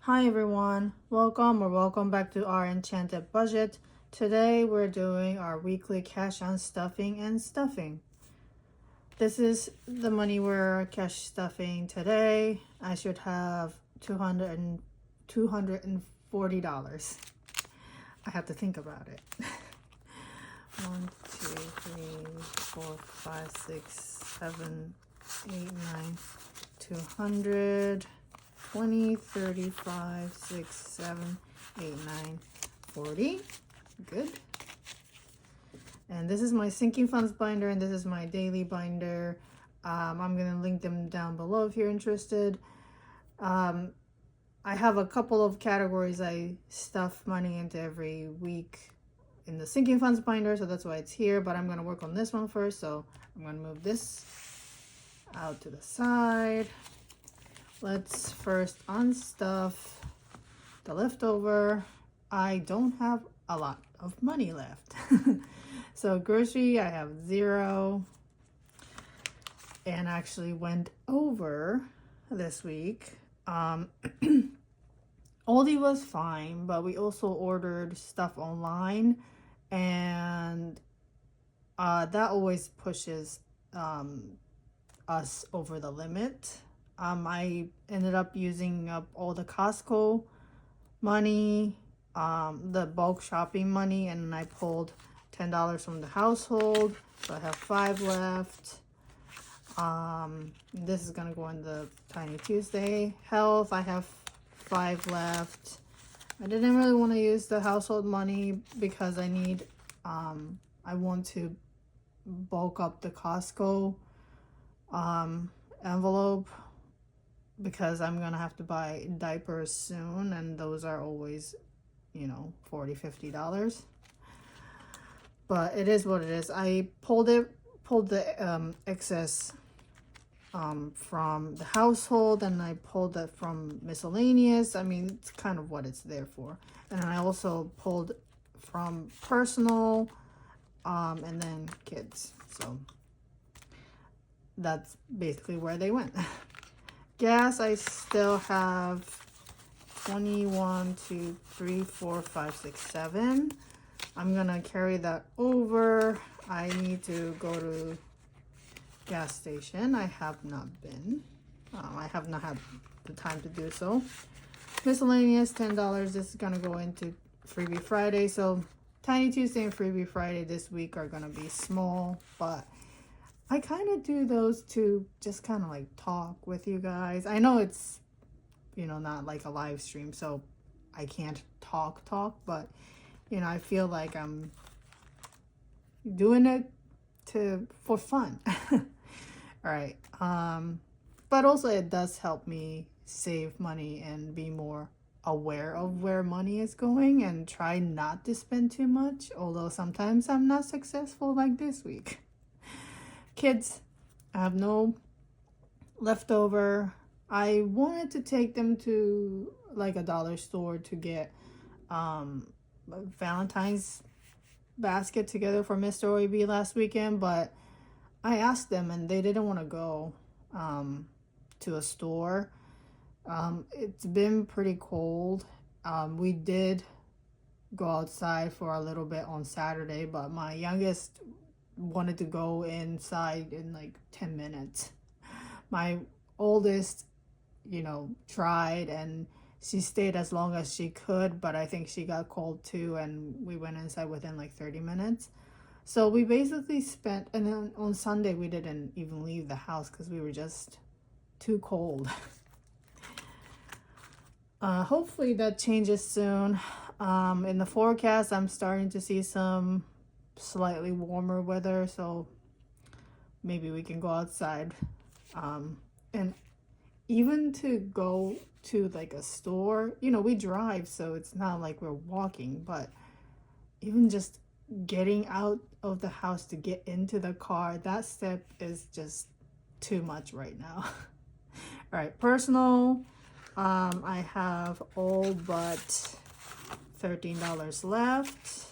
Hi everyone, welcome back to Our Enchanted Budget. Today we're doing our weekly cash unstuffing and stuffing. This is the money we're cash stuffing today. I should have $240. I have to think about it. 1, 2, 3, 4, 5, 6, 7, 8, 9, 200. 20, 35, 6, 7, 8, 9, 40. Good. And this is my sinking funds binder, and this is my daily binder. I'm going to link them down below if you're interested. I have a couple of categories I stuff money into every week in the sinking funds binder, so that's why it's here. But I'm going to work on this one first, so I'm going to move this out to the side. Let's first unstuff the leftover. I don't have a lot of money left. So grocery, I have 0. And actually went over this week. Aldi was fine, but we also ordered stuff online. And that always pushes us over the limit. I ended up using up all the Costco money, the bulk shopping money, and I pulled $10 from the household, so I have 5 left. This is gonna go in the Tiny Tuesday. Health, I have 5 left. I didn't really want to use the household money because I need, I want to bulk up the Costco envelope, because I'm gonna have to buy diapers soon, and those are always, $40, $50. But it is what it is. I pulled the excess from the household, and I pulled it from miscellaneous. I mean, it's kind of what it's there for. And I also pulled from personal, and then kids. So that's basically where they went. Gas, I still have 21, 2, 3, 4, 5, 6, 7. I'm gonna carry that over. I need to go to gas station. I have not been. I have not had the time to do so. Miscellaneous, $10. This is gonna go into Freebie Friday. So Tiny Tuesday and Freebie Friday this week are gonna be small, but I kind of do those to just kind of like talk with you guys. I know it's, not like a live stream, so I can't talk, but, I feel like I'm doing it for fun. All right. But also it does help me save money and be more aware of where money is going and try not to spend too much, although sometimes I'm not successful like this week. Kids, I have no leftover. I wanted to take them to like a dollar store to get Valentine's basket together for Mr. OEB last weekend, but I asked them and they didn't want to go to a store. It's been pretty cold. We did go outside for a little bit on Saturday, but my youngest wanted to go inside in like 10 minutes. My oldest, tried, and she stayed as long as she could, but I think she got cold too, and we went inside within like 30 minutes. So we basically spent, and then on Sunday we didn't even leave the house because we were just too cold. Hopefully that changes soon. In the forecast, I'm starting to see some slightly warmer weather, so maybe we can go outside. And even to go to like a store, we drive, so it's not like we're walking, but even just getting out of the house to get into the car, that step is just too much right now. All right, personal, I have all but $13 left.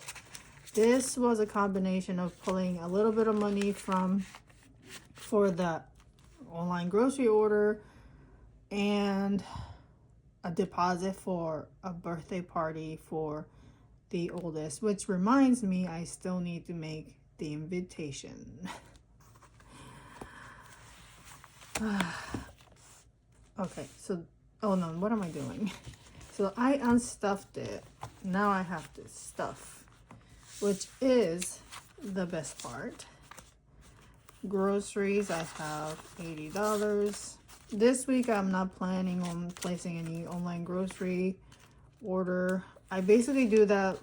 This was a combination of pulling a little bit of money for the online grocery order and a deposit for a birthday party for the oldest, which reminds me I still need to make the invitation. Okay, so, oh no, what am I doing? So I unstuffed it. Now I have to stuff, which is the best part. Groceries, I have $80. This week I'm not planning on placing any online grocery order. I basically do that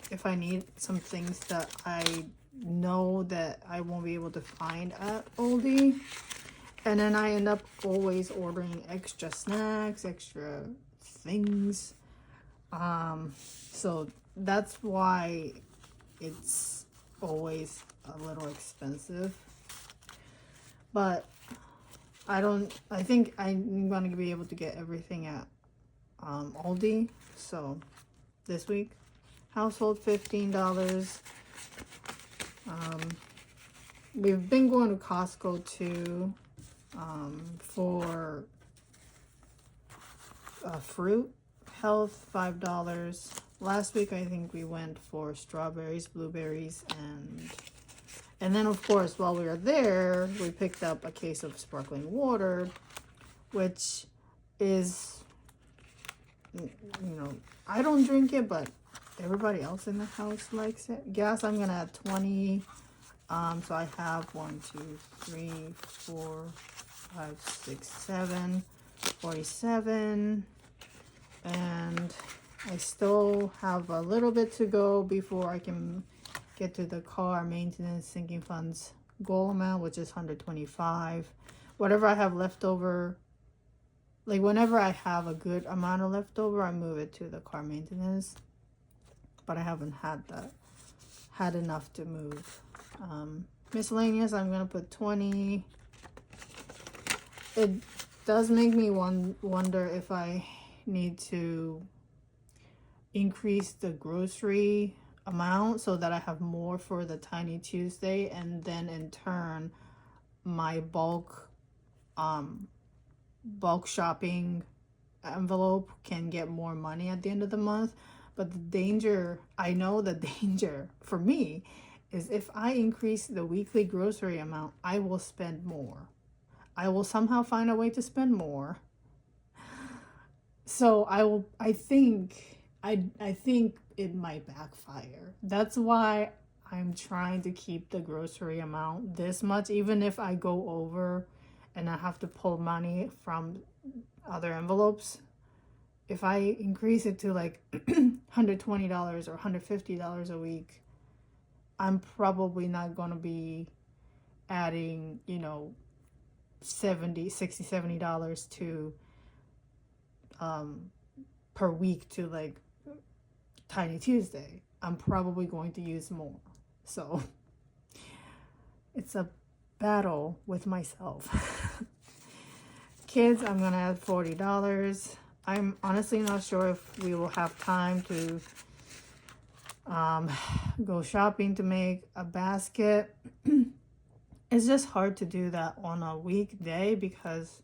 if I need some things that I know that I won't be able to find at Aldi. And then I end up always ordering extra snacks, extra things. So that's why it's always a little expensive. But I think I'm gonna be able to get everything at Aldi. So this week, household $15. We've been going to Costco too for fruit. Health $5. Last week I think we went for strawberries, blueberries, and then of course while we were there we picked up a case of sparkling water, which is, you know, I don't drink it, but everybody else in the house likes it. Gas, I'm gonna add 20. So I have 1, 2, 3, 4, 5, 6, 7, 47. And I still have a little bit to go before I can get to the car maintenance sinking funds goal amount, which is 125. Whatever I have left over, like whenever I have a good amount of leftover, I move it to the car maintenance. But I haven't had enough to move. Miscellaneous, I'm gonna put 20. It does make me wonder if I need to increase the grocery amount so that I have more for the Tiny Tuesday, and then in turn my bulk shopping envelope can get more money at the end of the month. But the danger, I know the danger for me is if I increase the weekly grocery amount, I will spend more. I will somehow find a way to spend more. So I think it might backfire. That's why I'm trying to keep the grocery amount this much, even if I go over and I have to pull money from other envelopes. If I increase it to like $120 or $150 a week, I'm probably not going to be adding, you know, $70 to per week to like Tiny Tuesday. I'm probably going to use more. So it's a battle with myself. Kids, I'm gonna add $40. I'm honestly not sure if we will have time to go shopping to make a basket. It's just hard to do that on a weekday because,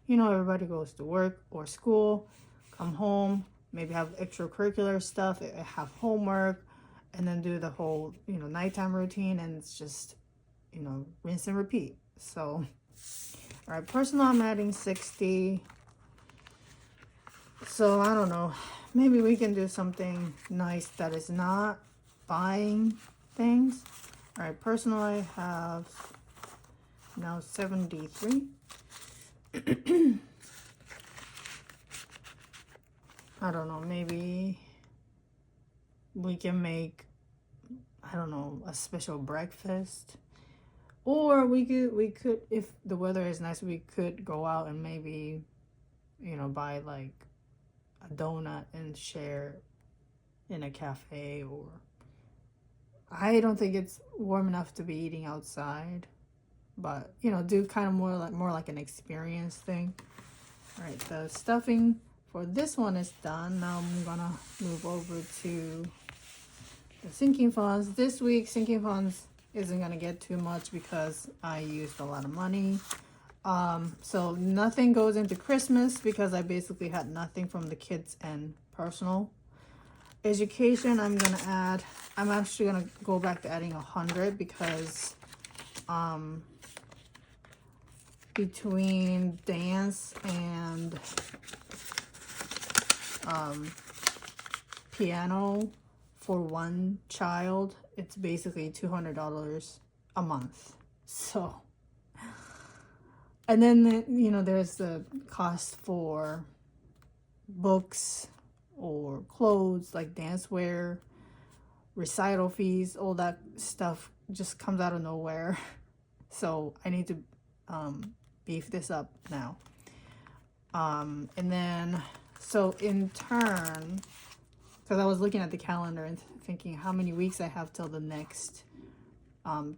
you know, everybody goes to work or school, come home, maybe have extracurricular stuff, have homework, and then do the whole, you know, nighttime routine, and it's just, you know, rinse and repeat. So, all right, personal, I'm adding 60. So I don't know, maybe we can do something nice that is not buying things. All right, personal, I have now 73. I don't know, maybe we can make, I don't know, a special breakfast. Or we could, if the weather is nice, we could go out and maybe, you know, buy like a donut and share in a cafe. Or I don't think it's warm enough to be eating outside, but, you know, do kind of more like an experience thing. All right, the stuffing for this one is done. Now I'm gonna move over to the sinking funds. This week, sinking funds isn't gonna get too much because I used a lot of money. So nothing goes into Christmas because I basically had nothing from the kids and personal. Education, I'm gonna add, I'm actually gonna go back to adding 100 because between dance and piano for one child, it's basically $200 a month. So, and then, you know, there's the cost for books or clothes like dance wear, recital fees, all that stuff just comes out of nowhere. So I need to beef this up now. And then, so in turn, because I was looking at the calendar and thinking how many weeks I have till the next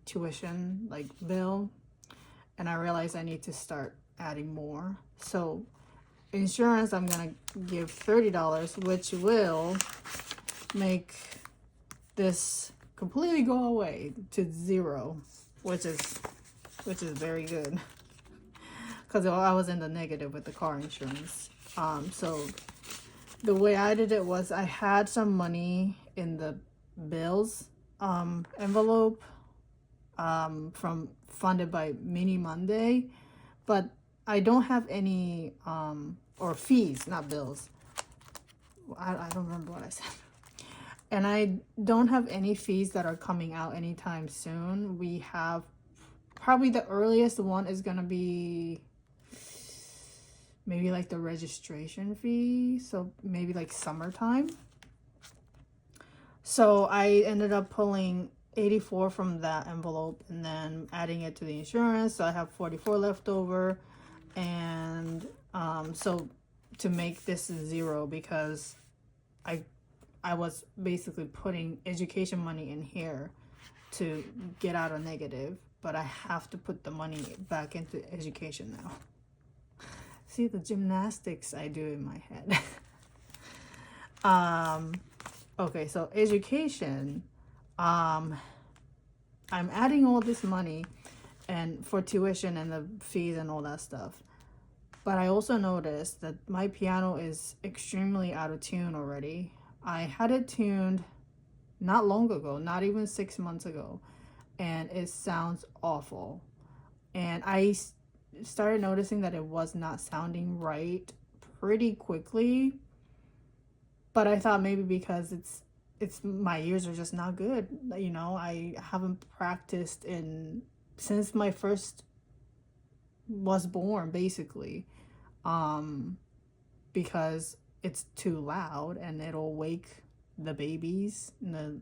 tuition like bill, and I realized I need to start adding more. So insurance, I'm gonna give $30, which will make this completely go away to 0, which is very good because I was in the negative with the car insurance. So the way I did it was I had some money in the bills envelope from funded by Mini Monday, but I don't have any or fees, not bills. I don't remember what I said. And I don't have any fees that are coming out anytime soon. We have probably the earliest one is gonna be maybe like the registration fee, so maybe like summertime. So I ended up pulling 84 from that envelope and then adding it to the insurance, so I have 44 left over. And so to make this 0, because I was basically putting education money in here to get out of negative, but I have to put the money back into education now. See the gymnastics I do in my head. Okay, so education, I'm adding all this money and for tuition and the fees and all that stuff. But I also noticed that my piano is extremely out of tune already. I had it tuned not long ago, not even 6 months ago, and it sounds awful. And I started noticing that it was not sounding right pretty quickly. But I thought maybe because it's my ears are just not good. You know, I haven't practiced since my first was born, basically, because it's too loud and it'll wake the babies. You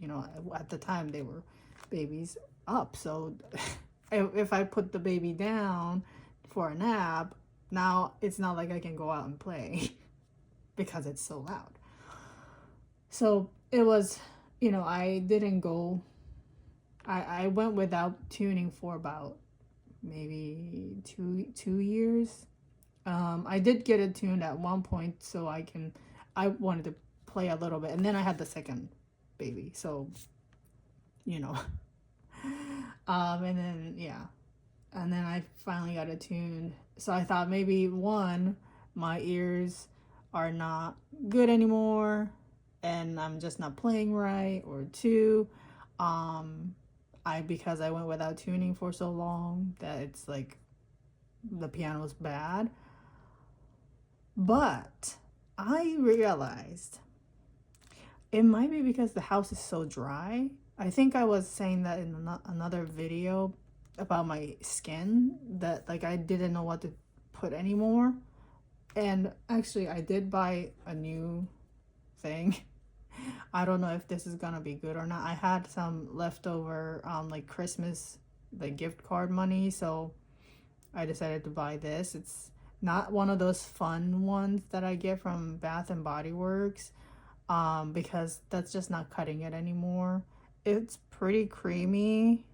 know, at the time they were babies up. So if I put the baby down for a nap, now it's not like I can go out and play because it's so loud. So it was, you know, I didn't go, I went without tuning for about maybe two years. I did get it tuned at one point, so I wanted to play a little bit, and then I had the second baby, so, you know. And then, yeah, and then I finally got it tuned. So I thought maybe 1, my ears are not good anymore and I'm just not playing right, or 2, because I went without tuning for so long that it's like the piano was bad. But I realized it might be because the house is so dry. I think I was saying that in another video about my skin, that like I didn't know what to put anymore. And actually I did buy a new thing. I don't know if this is gonna be good or not. I had some leftover like Christmas like gift card money, so I decided to buy this. It's not one of those fun ones that I get from Bath and Body Works, because that's just not cutting it anymore. It's pretty creamy.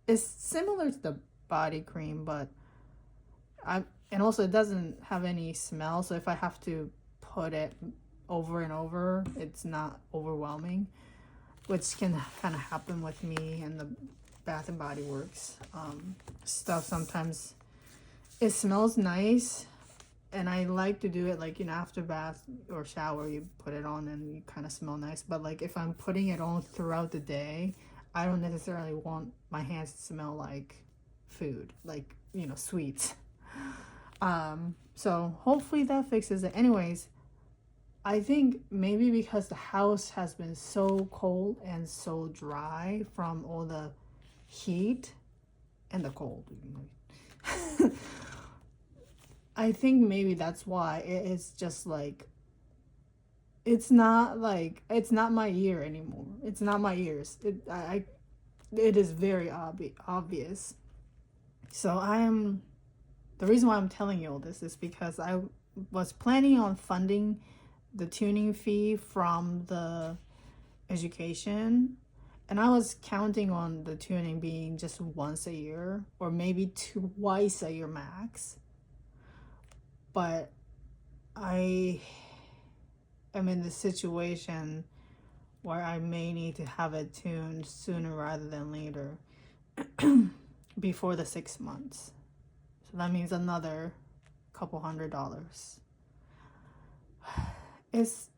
It's similar to the body cream, but and also it doesn't have any smell, so if I have to put it over and over, it's not overwhelming, which can kind of happen with me and the Bath and Body Works stuff. Sometimes It smells nice, and I like to do it like, you know, after bath or shower, you put it on and you kind of smell nice. But like if I'm putting it on throughout the day, I don't necessarily want my hands to smell like food, like, you know, sweets. So hopefully that fixes it. Anyways, I think maybe because the house has been so cold and so dry from all the heat and the cold. I think maybe that's why it is just like, it's not my ear anymore. It's not my ears. It is very obvious. So the reason why I'm telling you all this is because I was planning on funding the tuning fee from the education, and I was counting on the tuning being just once a year or maybe twice a year max. But I am in the situation where I may need to have it tuned sooner rather than later, before the 6 months. So that means another couple $100. It's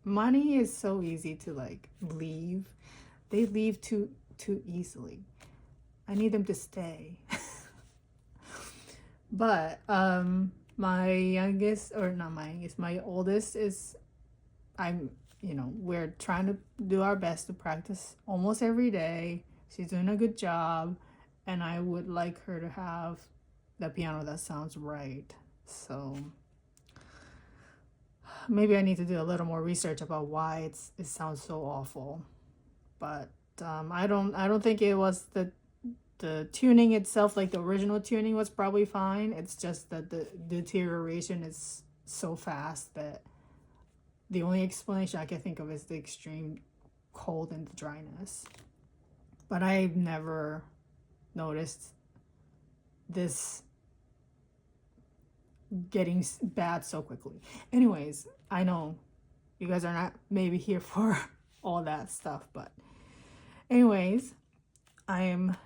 money is so easy to like leave. They leave too easily. I need them to stay. But my youngest, or not my youngest, my oldest is, we're trying to do our best to practice almost every day. She's doing a good job, and I would like her to have the piano that sounds right. So maybe I need to do a little more research about why it sounds so awful. But I don't think it was the tuning itself. Like the original tuning was probably fine. It's just that the deterioration is so fast that the only explanation I can think of is the extreme cold and the dryness. But I've never noticed this getting bad so quickly. Anyways, I know you guys are not maybe here for all that stuff, but anyways, I'm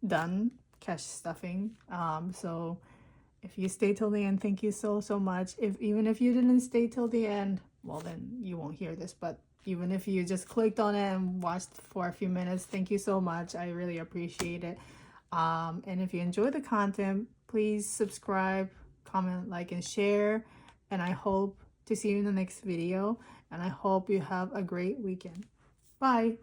done cash stuffing. So if you stay till the end, thank you so much. Even if you didn't stay till the end, well, then you won't hear this. But even if you just clicked on it and watched for a few minutes, thank you so much. I really appreciate it. And if you enjoy the content, please subscribe, comment, like, and share. And I hope to see you in the next video. And I hope you have a great weekend. Bye.